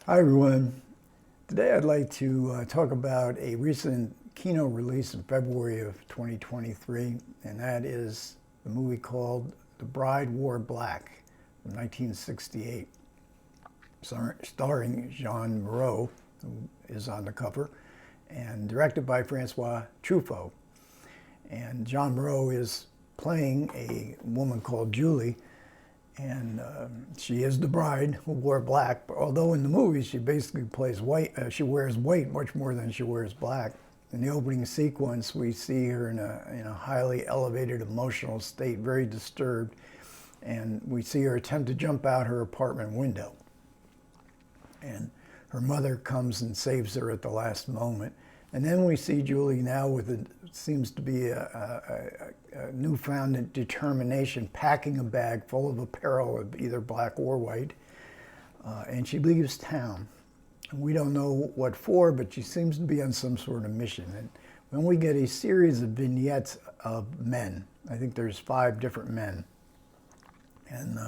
Hi everyone. Today I'd like to talk about a recent kino release in February of 2023, and that is the movie called The Bride Wore Black from 1968, starring Jeanne Moreau, who is on the cover, and directed by Francois Truffaut. And Jeanne Moreau is playing a woman called Julie, and she is the bride who wore black, although in the movie she basically plays white. She wears white much more than she wears black. In the opening sequence, we see her in a highly elevated emotional state, very disturbed, and we see her attempt to jump out her apartment window. And her mother comes and saves her at the last moment. And then we see Julie now with seems to be a newfound determination, packing a bag full of apparel of either black or white, and she leaves town. And we don't know what for, but she seems to be on some sort of mission. And when we get a series of vignettes of men, I think there's 5 different men. And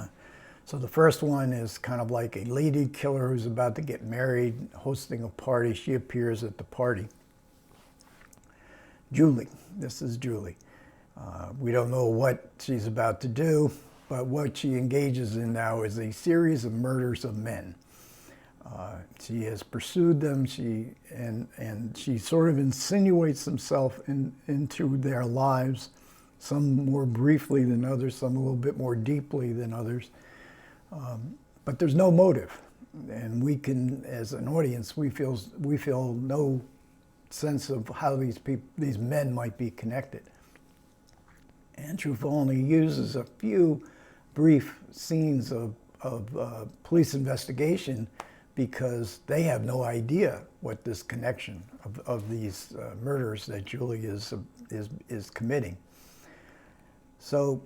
so the first one is kind of like a lady killer who's about to get married, hosting a party. She appears at the party. Julie, this is Julie. We don't know what she's about to do, but what she engages in now is a series of murders of men. She has pursued them, and she sort of insinuates herself into their lives, some more briefly than others, some a little bit more deeply than others. But there's no motive, and we can, as an audience, we feel no sense of how these men might be connected. And Truffaut only uses a few brief scenes of police investigation because they have no idea what this connection of these murders that Julie is committing. So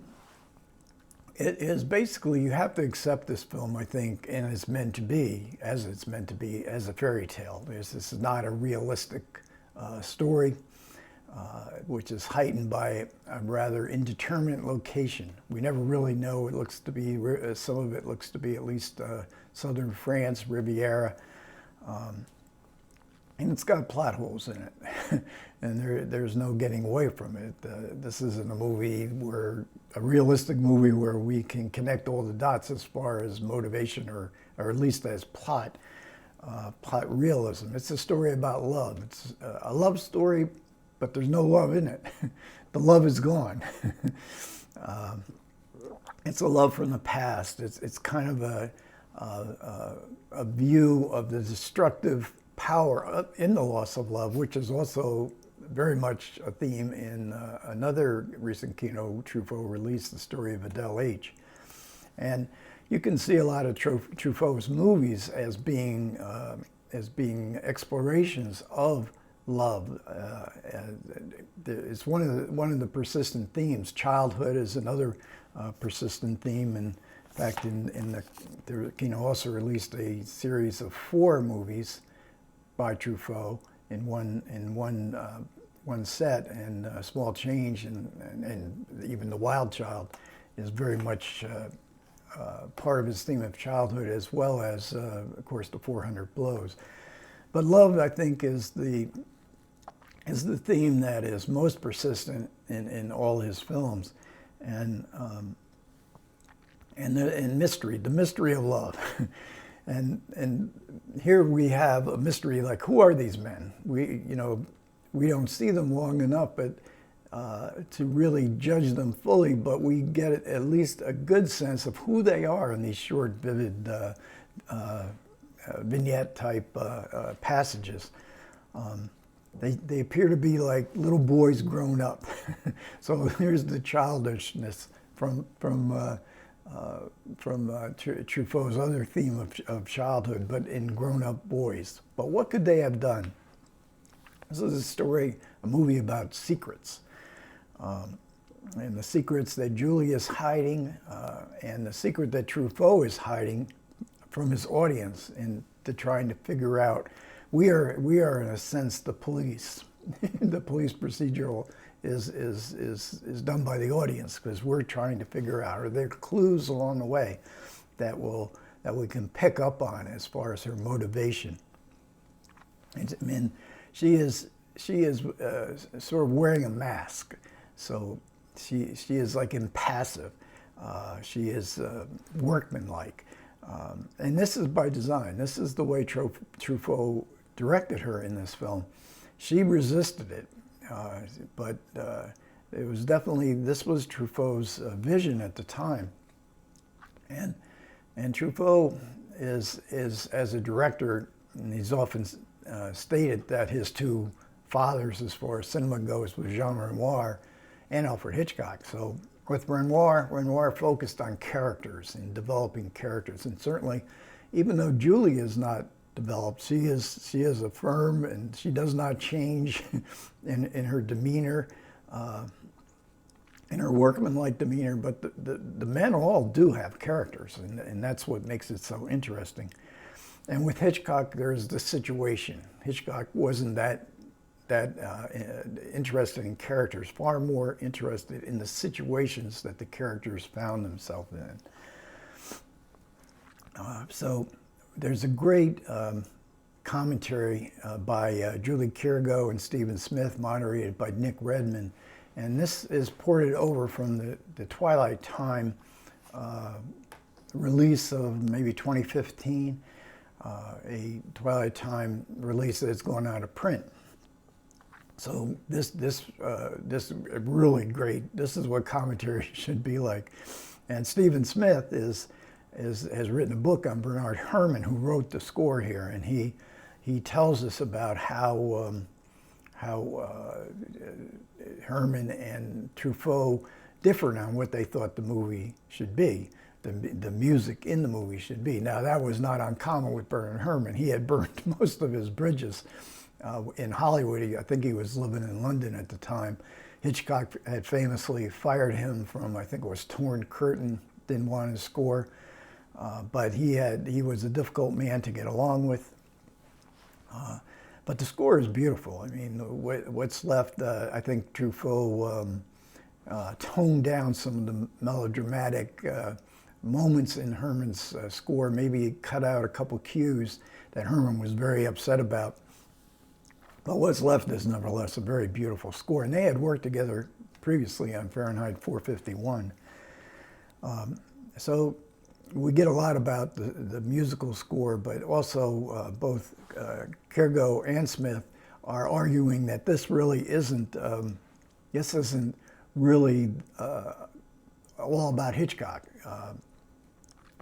it is basically, you have to accept this film, I think, and it's meant to be, as a fairy tale. This is not a realistic story, which is heightened by a rather indeterminate location. We never really know. It looks to be, some of it looks to be at least southern France, Riviera, and it's got plot holes in it, and there's no getting away from it. This isn't a realistic movie where we can connect all the dots as far as motivation or at least as plot realism. It's a story about love. It's a love story, but there's no love in it. The love is gone. It's a love from the past. It's kind of a view of the destructive power in the loss of love, which is also very much a theme in another recent kino Truffaut release, The Story of Adele H. And you can see a lot of Truffaut's movies as being explorations of love. It's one of the persistent themes. Childhood is another persistent theme. In fact, the kino also released a series of 4 movies by Truffaut in one set, and Small Change and even The Wild Child is very much part of his theme of childhood, as well as, of course, The 400 Blows. But love, I think, is the theme that is most persistent in all his films, and mystery, the mystery of love. and here we have a mystery, like, who are these men? We don't see them long enough, but to really judge them fully, but we get at least a good sense of who they are in these short, vivid vignette-type passages. They appear to be like little boys grown up. So here's the childishness from Truffaut's other theme of childhood, but in grown-up boys. But what could they have done? This is a movie about secrets. And the secrets that Julie is hiding, and the secret that Truffaut is hiding from his audience, and to trying to figure out. We are in a sense the police. The police procedural is done by the audience, because we're trying to figure out, are there clues along the way that will that we can pick up on as far as her motivation. I mean, she is sort of wearing a mask, so she is like impassive. She is workmanlike, and this is by design. This is the way Truffaut directed her in this film. She resisted it, but it was definitely, this was Truffaut's vision at the time. And Truffaut is as a director, and he's often stated that his two fathers as far as cinema goes was Jean Renoir and Alfred Hitchcock. So with Renoir focused on characters and developing characters, and certainly, even though Julie is not developed, she is a firm, and she does not change in her demeanor, in her workmanlike demeanor. But the men all do have characters, and that's what makes it so interesting. And with Hitchcock, there's the situation. Hitchcock wasn't that interested in characters, far more interested in the situations that the characters found themselves in. So there's a great commentary by Julie Kirigo and Stephen Smith, moderated by Nick Redman. And this is ported over from the Twilight Time release of maybe 2015, a Twilight Time release that's going out of print. So this really great. This is what commentary should be like. And Stephen Smith has written a book on Bernard Herrmann, who wrote the score here, and he tells us about how Herrmann and Truffaut differed on what they thought the movie should be, the music in the movie should be. Now, that was not uncommon with Bernard Herrmann. He had burned most of his bridges in Hollywood. I think he was living in London at the time. Hitchcock had famously fired him from, I think it was Torn Curtain, didn't want his score, but he was a difficult man to get along with. But the score is beautiful. I mean, what's left, I think Truffaut toned down some of the melodramatic moments in Herrmann's score, maybe cut out a couple cues that Herrmann was very upset about. But what's left is nevertheless a very beautiful score. And they had worked together previously on Fahrenheit 451. So we get a lot about the musical score, but also both Kirigo and Smith are arguing that this really isn't, really all about Hitchcock.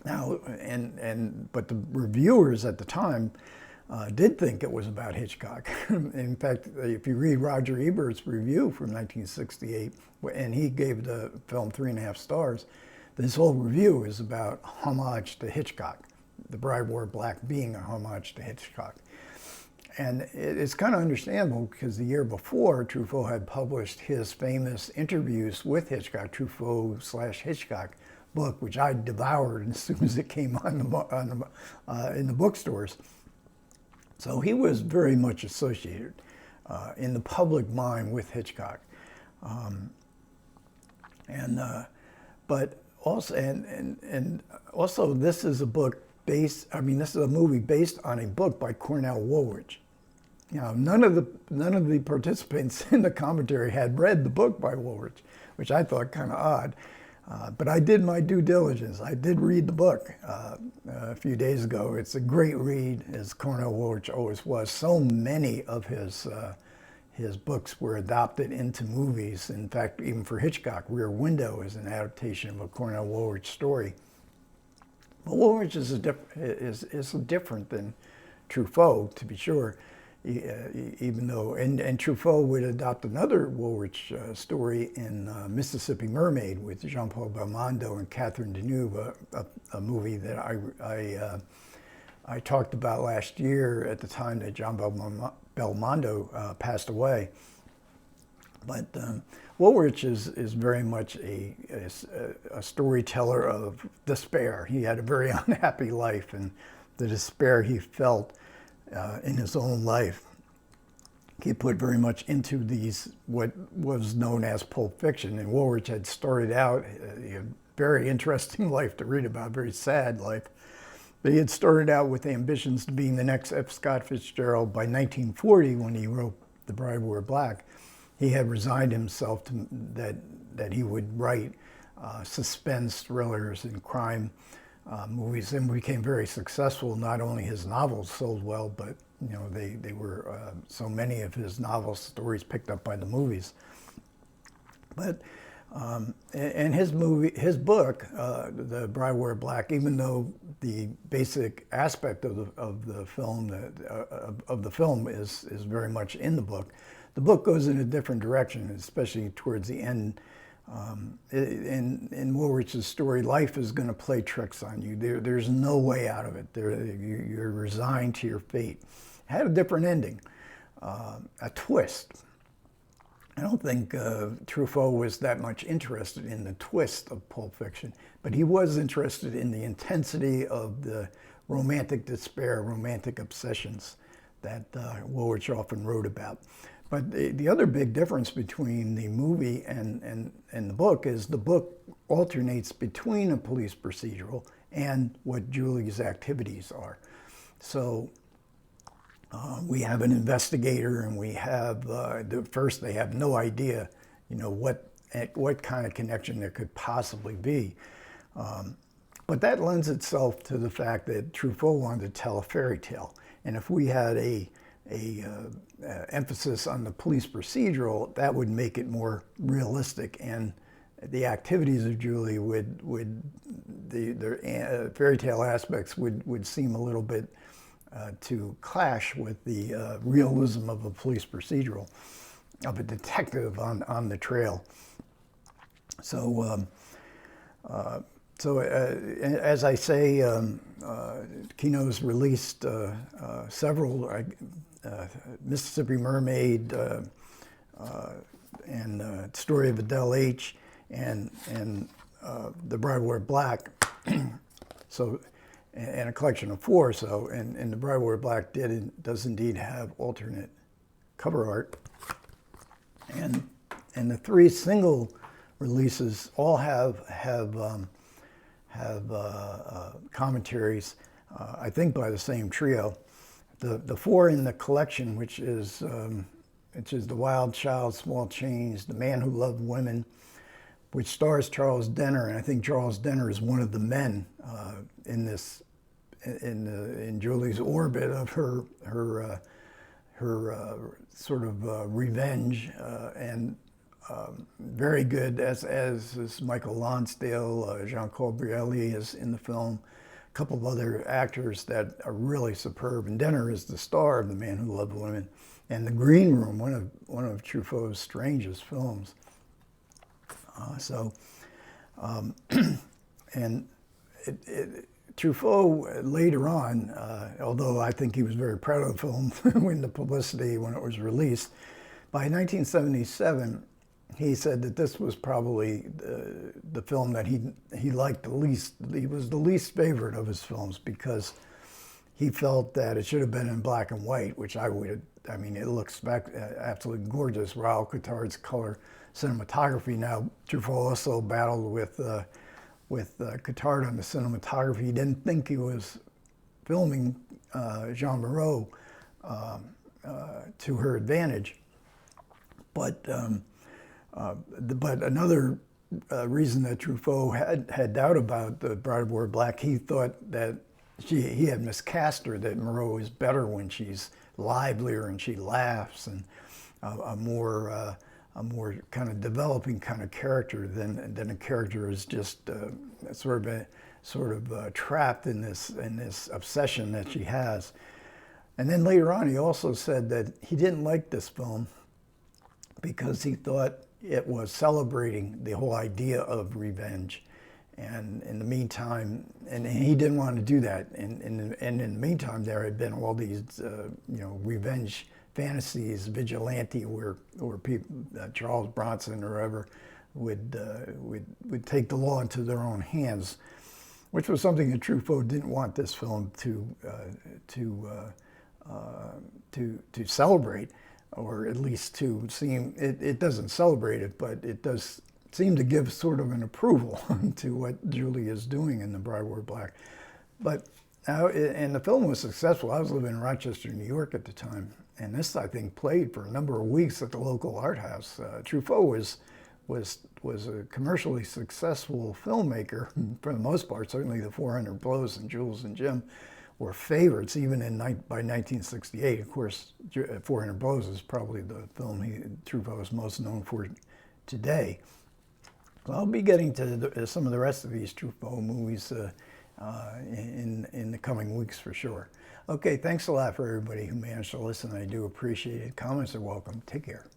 But the reviewers at the time did think it was about Hitchcock. In fact, if you read Roger Ebert's review from 1968, and he gave the film 3.5 stars, this whole review is about homage to Hitchcock, The Bride Wore Black being a homage to Hitchcock. And it's kind of understandable because the year before, Truffaut had published his famous interviews with Hitchcock, Truffaut/Hitchcock book, which I devoured as soon as it came on in the bookstores. So he was very much associated in the public mind with Hitchcock. But also this is a book this is a movie based on a book by Cornell Woolrich. Now, none of the participants in the commentary had read the book by Woolrich, which I thought kind of odd. But I did my due diligence. I did read the book a few days ago. It's a great read, as Cornell Woolrich always was. So many of his books were adopted into movies. In fact, even for Hitchcock, Rear Window is an adaptation of a Cornell Woolrich story. But Woolrich is different than Truffaut, to be sure. Even though, and Truffaut would adopt another Woolrich story in Mississippi Mermaid with Jean-Paul Belmondo and Catherine Deneuve, a movie that I talked about last year at the time that Jean-Paul Belmondo passed away. But Woolrich is very much a storyteller of despair. He had a very unhappy life, and the despair he felt in his own life, he put very much into what was known as Pulp Fiction. And Woolrich had started out a very interesting life to read about, very sad life. But he had started out with ambitions to being the next F. Scott Fitzgerald. By 1940, when he wrote The Bride Wore Black, he had resigned himself to that he would write suspense thrillers and crime movies, and became very successful. Not only his novels sold well, but they were so many of his novel stories picked up by the movies. But and his book, The Bride Wore Black, even though the basic aspect of the film is very much in the book goes in a different direction, especially towards the end. In Woolrich's story, life is going to play tricks on you. There's no way out of it. You're resigned to your fate. It had a different ending, a twist. I don't think Truffaut was that much interested in the twist of Pulp Fiction, but he was interested in the intensity of the romantic despair, romantic obsessions that Woolrich often wrote about. But the other big difference between the movie and the book is the book alternates between a police procedural and what Julie's activities are. So we have an investigator, and we have first they have no idea, what kind of connection there could possibly be. But that lends itself to the fact that Truffaut wanted to tell a fairy tale, and if we had a emphasis on the police procedural, that would make it more realistic, and the activities of Julie the fairy tale aspects would seem a little bit to clash with the realism of a police procedural, of a detective on the trail. So, as I say, Kino's released several, Mississippi Mermaid, and Story of Adele H, and The Bride Wore Black. So, and a collection of 4. So, and The Bride Wore Black does indeed have alternate cover art, and the 3 single releases all have commentaries, I think by the same trio. The 4 in the collection, which is The Wild Child, Small Change, The Man Who Loved Women, which stars Charles Denner, and I think Charles Denner is one of the men in Julie's orbit of her sort of revenge, and very good as is Michael Lonsdale, Jeanne Colbrelli is in the film, a couple of other actors that are really superb, and Denner is the star of The Man Who Loved Women, and The Green Room, one of Truffaut's strangest films. And Truffaut later on, although I think he was very proud of the film when it was released, by 1977, he said that this was probably the film that he liked the least. He was the least favorite of his films because he felt that it should have been in black and white, which I mean, it looks absolutely gorgeous. Raoul Cottard's color cinematography. Now, Truffaut also battled with Cottard on the cinematography. He didn't think he was filming Jeanne Moreau to her advantage. But another reason that Truffaut had doubt about The Bride Wore Black, he thought that he had miscast her, that Moreau is better when she's livelier and she laughs, and a more kind of developing kind of character than a character who's just sort of trapped in this obsession that she has. And then later on, he also said that he didn't like this film because he thought it was celebrating the whole idea of revenge. And in the meantime, and he didn't want to do that. And in the meantime, there had been all these, revenge fantasies, vigilante, where people, Charles Bronson or whoever, would take the law into their own hands, which was something that Truffaut didn't want this film to celebrate, or at least to seem. It doesn't celebrate it, but it does seem to give sort of an approval to what Julie is doing in The Bride Wore Black. But Now, and the film was successful. I was living in Rochester, New York at the time, and this, I think, played for a number of weeks at the local art house. Truffaut was a commercially successful filmmaker for the most part. Certainly, the 400 Blows and Jules and Jim were favorites, even by 1968. Of course, 400 Blows is probably the film Truffaut is most known for today. So I'll be getting to some of the rest of these Truffaut movies in the coming weeks for sure. Okay, thanks a lot for everybody who managed to listen. I do appreciate it. Comments are welcome. Take care.